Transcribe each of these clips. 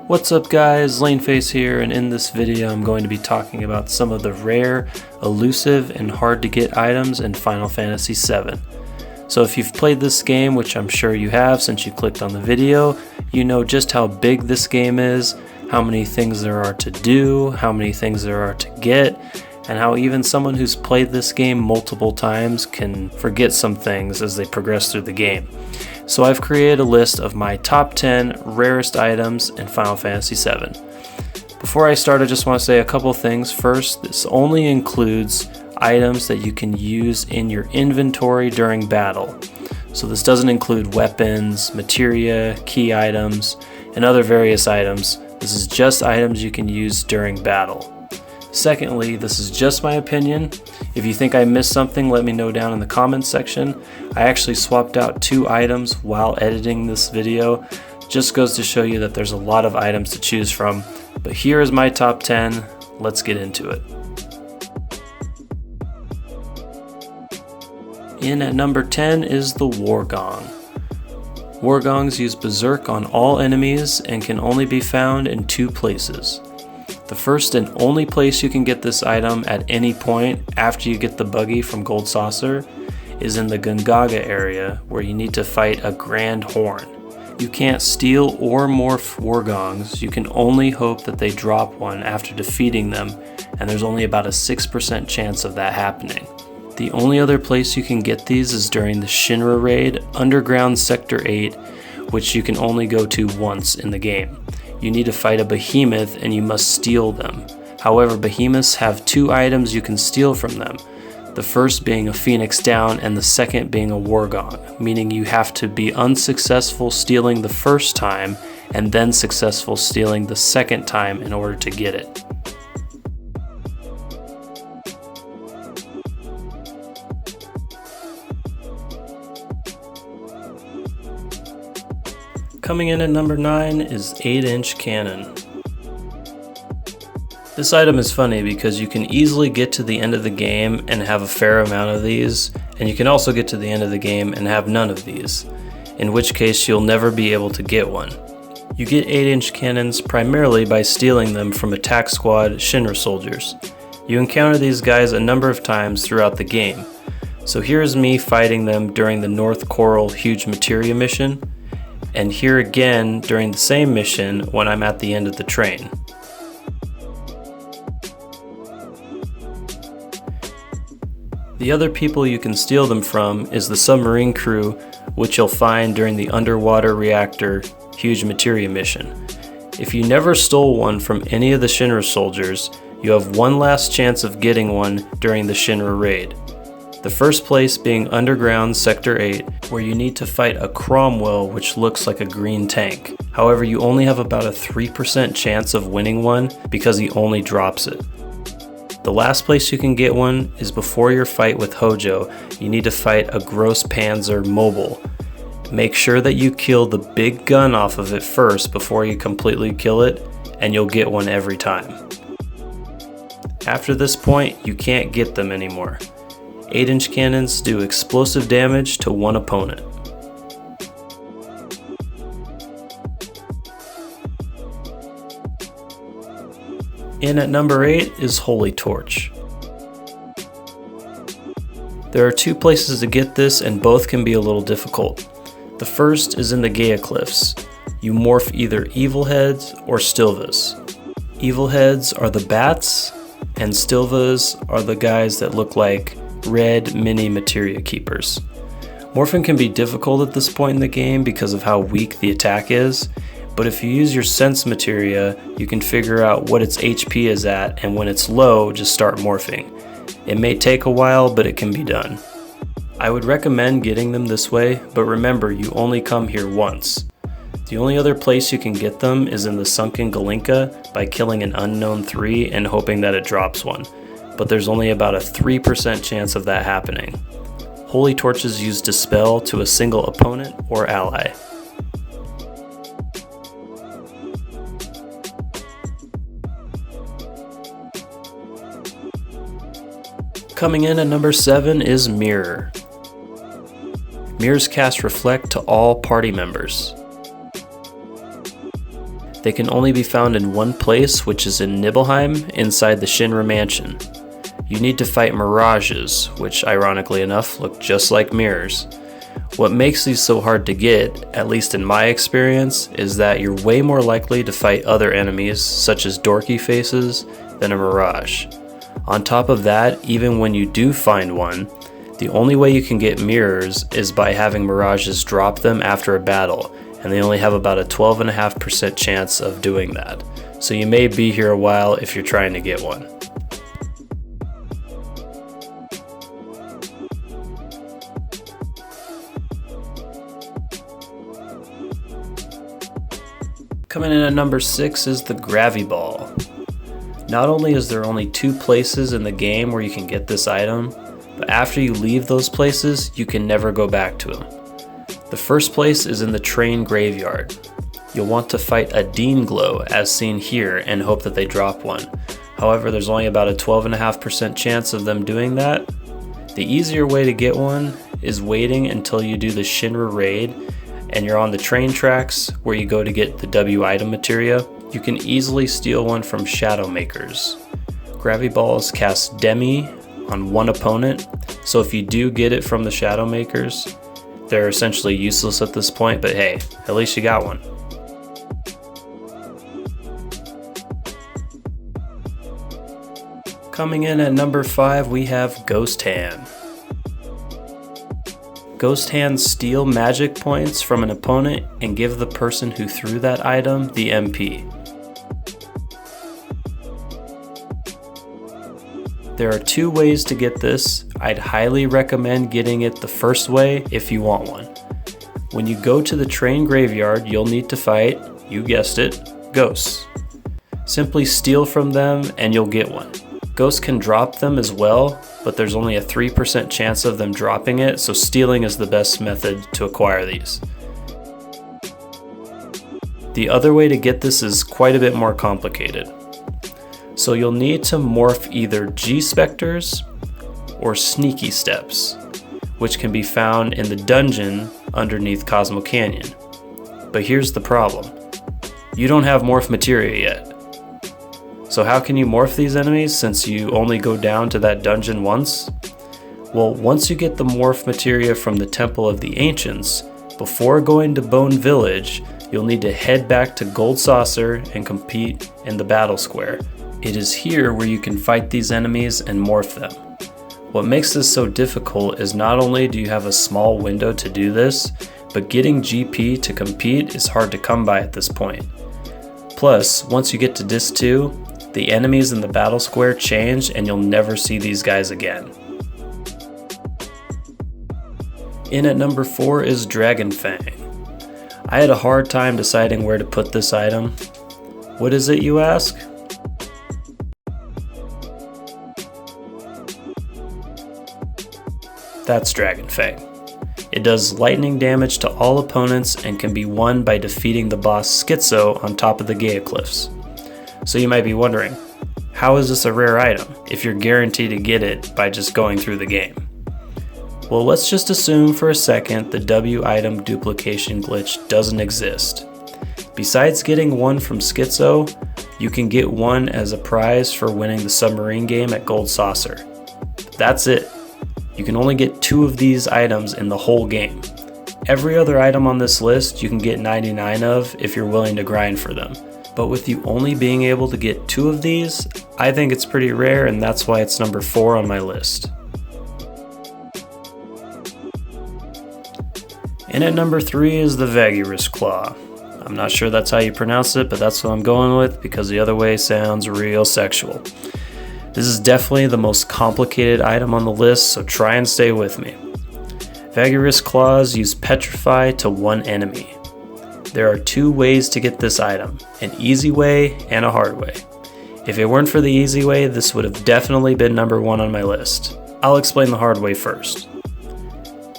What's up guys, Laneface here, and in this video I'm going to be talking about some of the rare, elusive, and hard to get items in Final Fantasy VII. So if you've played this game, which I'm sure you have since you clicked on the video, you know just how big this game is, how many things there are to do, how many things there are to get, and how even someone who's played this game multiple times can forget some things as they progress through the game. So I've created a list of my top 10 rarest items in Final Fantasy VII. Before I start, I just want to say a couple things. First, this only includes items that you can use in your inventory during battle. So this doesn't include weapons, materia, key items, and other various items. This is just items you can use during battle. Secondly, this is just my opinion. If you think I missed something, let me know down in the comments section. I actually swapped out 2 items while editing this video. Just goes to show you that there's a lot of items to choose from. But here is my top 10. Let's get into it. In at number 10 is the War Gong. War Gongs use Berserk on all enemies and can only be found in 2 places. The first and only place you can get this item at any point after you get the buggy from Gold Saucer is in the Gungaga area, where you need to fight a Grand Horn. You can't steal or morph War Gongs, you can only hope that they drop one after defeating them, and there's only about a 6% chance of that happening. The only other place you can get these is during the Shinra raid, Underground Sector 8, which you can only go to once in the game. You need to fight a behemoth and you must steal them. However, behemoths have 2 items you can steal from them. The first being a Phoenix Down and the second being a War Gong, meaning you have to be unsuccessful stealing the first time and then successful stealing the second time in order to get it. Coming in at number 9 is 8-inch cannon. This item is funny because you can easily get to the end of the game and have a fair amount of these, and you can also get to the end of the game and have none of these, in which case you'll never be able to get one. You get 8-inch cannons primarily by stealing them from Attack Squad Shinra soldiers. You encounter these guys a number of times throughout the game. So here's me fighting them during the North Coral Huge Materia mission, and here again during the same mission when I'm at the end of the train. The other people you can steal them from is the submarine crew, which you'll find during the Underwater Reactor Huge Materia mission. If you never stole one from any of the Shinra soldiers, you have one last chance of getting one during the Shinra raid. The first place being Underground Sector 8, where you need to fight a Cromwell which looks like a green tank. However, you only have about a 3% chance of winning one because he only drops it. The last place you can get one is before your fight with Hojo. You need to fight a Gross Panzer Mobile. Make sure that you kill the big gun off of it first before you completely kill it, and you'll get one every time. After this point, you can't get them anymore. 8-inch cannons do explosive damage to one opponent. In at number 8 is Holy Torch. There are 2 places to get this, and both can be a little difficult. The first is in the Gaia Cliffs. You morph either Evil Heads or Stilvas. Evil Heads are the bats, and Stilvas are the guys that look like red mini materia keepers. Morphing can be difficult at this point in the game because of how weak the attack is, but if you use your sense materia, you can figure out what its HP is at, and when it's low, just start morphing. It may take a while, but it can be done. I would recommend getting them this way, but remember, you only come here once. The only other place you can get them is in the Sunken Galinka by killing an Unknown 3 and hoping that it drops one, but there's only about a 3% chance of that happening. Holy Torches use Dispel to a single opponent or ally. Coming in at number 7 is Mirror. Mirrors cast Reflect to all party members. They can only be found in one place, which is in Nibelheim, inside the Shinra Mansion. You need to fight mirages, which ironically enough look just like mirrors. What makes these so hard to get, at least in my experience, is that you're way more likely to fight other enemies, such as dorky faces, than a mirage. On top of that, even when you do find one, the only way you can get mirrors is by having mirages drop them after a battle, and they only have about a 12.5% chance of doing that. So you may be here a while if you're trying to get one. Coming in at number 6 is the Graviball. Not only is there only 2 places in the game where you can get this item, but after you leave those places, you can never go back to them. The first place is in the train graveyard. You'll want to fight a Dean Glow as seen here and hope that they drop one. However, there's only about a 12.5% chance of them doing that. The easier way to get one is waiting until you do the Shinra raid and you're on the train tracks where you go to get the W item materia. You can easily steal one from Shadow Makers. Graviballs cast Demi on one opponent, so if you do get it from the Shadow Makers, they're essentially useless at this point, but hey, at least you got one. Coming in at number 5, we have Ghost Hand. Ghost Hands steal magic points from an opponent and give the person who threw that item the MP. There are 2 ways to get this. I'd highly recommend getting it the first way if you want one. When you go to the train graveyard, you'll need to fight, you guessed it, ghosts. Simply steal from them and you'll get one. Ghosts can drop them as well, but there's only a 3% chance of them dropping it, so stealing is the best method to acquire these. The other way to get this is quite a bit more complicated. So you'll need to morph either G-Specters or Sneaky Steps, which can be found in the dungeon underneath Cosmo Canyon. But here's the problem. You don't have morph materia yet. So how can you morph these enemies since you only go down to that dungeon once? Well, once you get the morph materia from the Temple of the Ancients, before going to Bone Village, you'll need to head back to Gold Saucer and compete in the Battle Square. It is here where you can fight these enemies and morph them. What makes this so difficult is not only do you have a small window to do this, but getting GP to compete is hard to come by at this point. Plus, once you get to Disc 2, the enemies in the Battle Square change and you'll never see these guys again. In at number 4 is Dragon Fang. I had a hard time deciding where to put this item. What is it, you ask? That's Dragon Fang. It does lightning damage to all opponents and can be won by defeating the boss Schizo on top of the Gaia Cliffs. So you might be wondering, how is this a rare item if you're guaranteed to get it by just going through the game? Well, let's just assume for a second the W item duplication glitch doesn't exist. Besides getting one from Schizo, you can get one as a prize for winning the submarine game at Gold Saucer. That's it. You can only get 2 of these items in the whole game. Every other item on this list you can get 99 of if you're willing to grind for them. But with you only being able to get 2 of these, I think it's pretty rare, and that's why it's number 4 on my list. And at number 3 is the Vagyrisk Claw. I'm not sure that's how you pronounce it, but that's what I'm going with because the other way sounds real sexual. This is definitely the most complicated item on the list, so try and stay with me. Vagyrisk Claws use Petrify to one enemy. There are 2 ways to get this item, an easy way and a hard way. If it weren't for the easy way, this would have definitely been number 1 on my list. I'll explain the hard way first.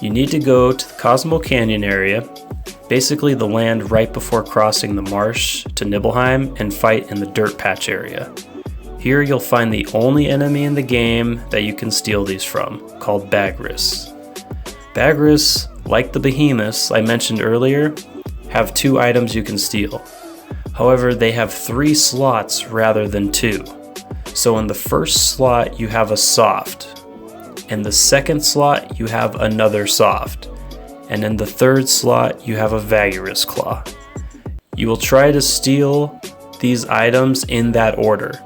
You need to go to the Cosmo Canyon area, basically the land right before crossing the marsh to Nibelheim, and fight in the dirt patch area. Here you'll find the only enemy in the game that you can steal these from, called Bagris. Bagris, like the behemoths I mentioned earlier, have 2 items you can steal. However, they have 3 slots rather than 2. So in the first slot you have a soft. In the second slot you have another soft. And in the third slot you have a Vagyrisk Claw. You will try to steal these items in that order.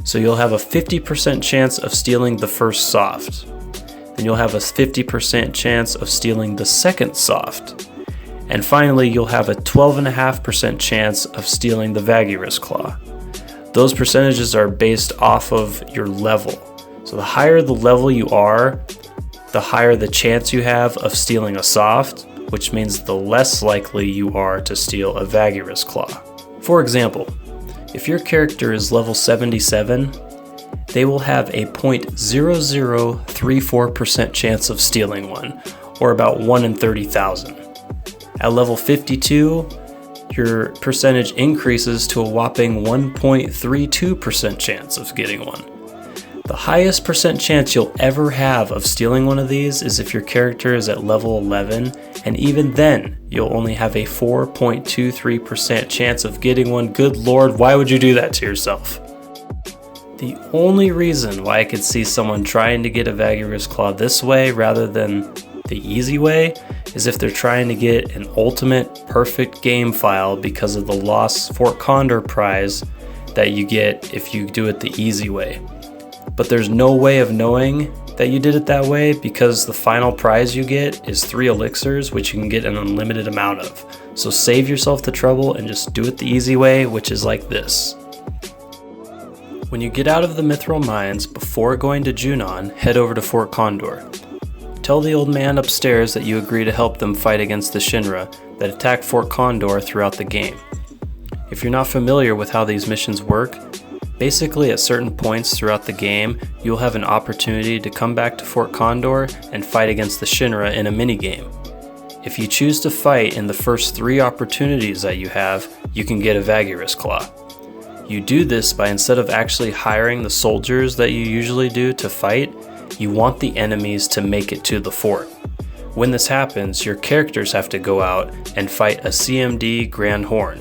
So you'll have a 50% chance of stealing the first soft. Then you'll have a 50% chance of stealing the second soft. And finally, you'll have a 12.5% chance of stealing the Vagyrisk Claw. Those percentages are based off of your level. So the higher the level you are, the higher the chance you have of stealing a soft, which means the less likely you are to steal a Vagyrisk Claw. For example, if your character is level 77, they will have a 0.0034% chance of stealing one, or about 1 in 30,000. At level 52, your percentage increases to a whopping 1.32% chance of getting one. The highest percent chance you'll ever have of stealing one of these is if your character is at level 11, and even then, you'll only have a 4.23% chance of getting one. Good lord, why would you do that to yourself? The only reason why I could see someone trying to get a Vagyrisk Claw this way rather than the easy way is if they're trying to get an ultimate perfect game file because of the lost Fort Condor prize that you get if you do it the easy way. But there's no way of knowing that you did it that way because the final prize you get is 3 elixirs, which you can get an unlimited amount of. So save yourself the trouble and just do it the easy way, which is like this. When you get out of the Mithril Mines, before going to Junon, head over to Fort Condor. Tell the old man upstairs that you agree to help them fight against the Shinra that attack Fort Condor throughout the game. If you're not familiar with how these missions work, basically at certain points throughout the game, you'll have an opportunity to come back to Fort Condor and fight against the Shinra in a minigame. If you choose to fight in the first 3 opportunities that you have, you can get a Vagyrisk Claw. You do this by, instead of actually hiring the soldiers that you usually do to fight, you want the enemies to make it to the fort. When this happens, your characters have to go out and fight a CMD Grand Horn.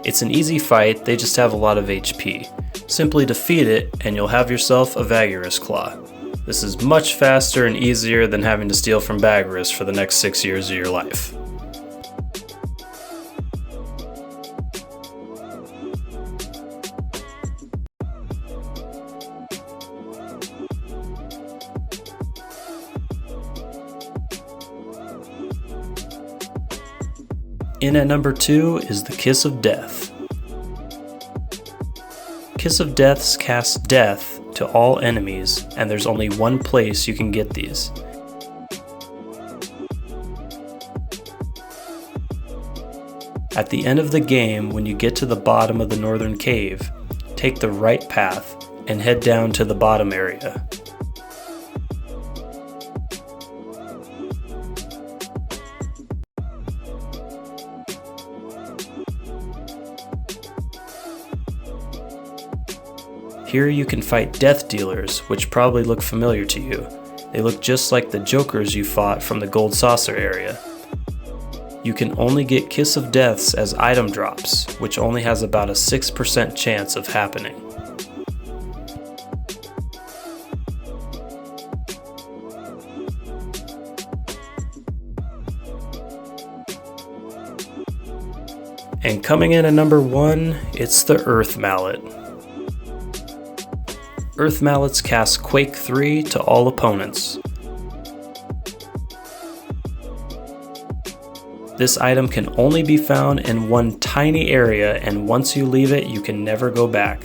It's an easy fight, they just have a lot of HP. Simply defeat it and you'll have yourself a Vagyrisk Claw. This is much faster and easier than having to steal from Vagyrisk for the next 6 years of your life. In at number 2 is the Kiss of Death. Kiss of Deaths casts death to all enemies, and there's only one place you can get these. At the end of the game, when you get to the bottom of the northern cave, take the right path and head down to the bottom area. Here you can fight death dealers, which probably look familiar to you. They look just like the jokers you fought from the Gold Saucer area. You can only get Kiss of Deaths as item drops, which only has about a 6% chance of happening. And coming in at number 1, it's the Earth Mallet. Earth Mallets cast Quake 3 to all opponents. This item can only be found in one tiny area, and once you leave it, you can never go back.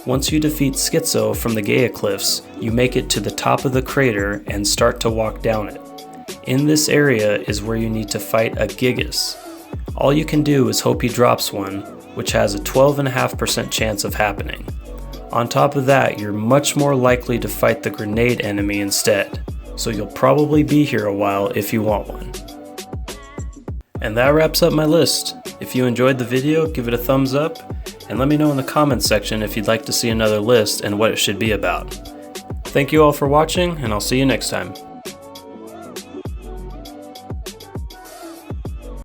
Once you defeat Schizo from the Gaia Cliffs, you make it to the top of the crater and start to walk down it. In this area is where you need to fight a Gigas. All you can do is hope he drops one, which has a 12.5% chance of happening. On top of that, you're much more likely to fight the grenade enemy instead, so you'll probably be here a while if you want one. And that wraps up my list. If you enjoyed the video, give it a thumbs up, and let me know in the comments section if you'd like to see another list and what it should be about. Thank you all for watching, and I'll see you next time.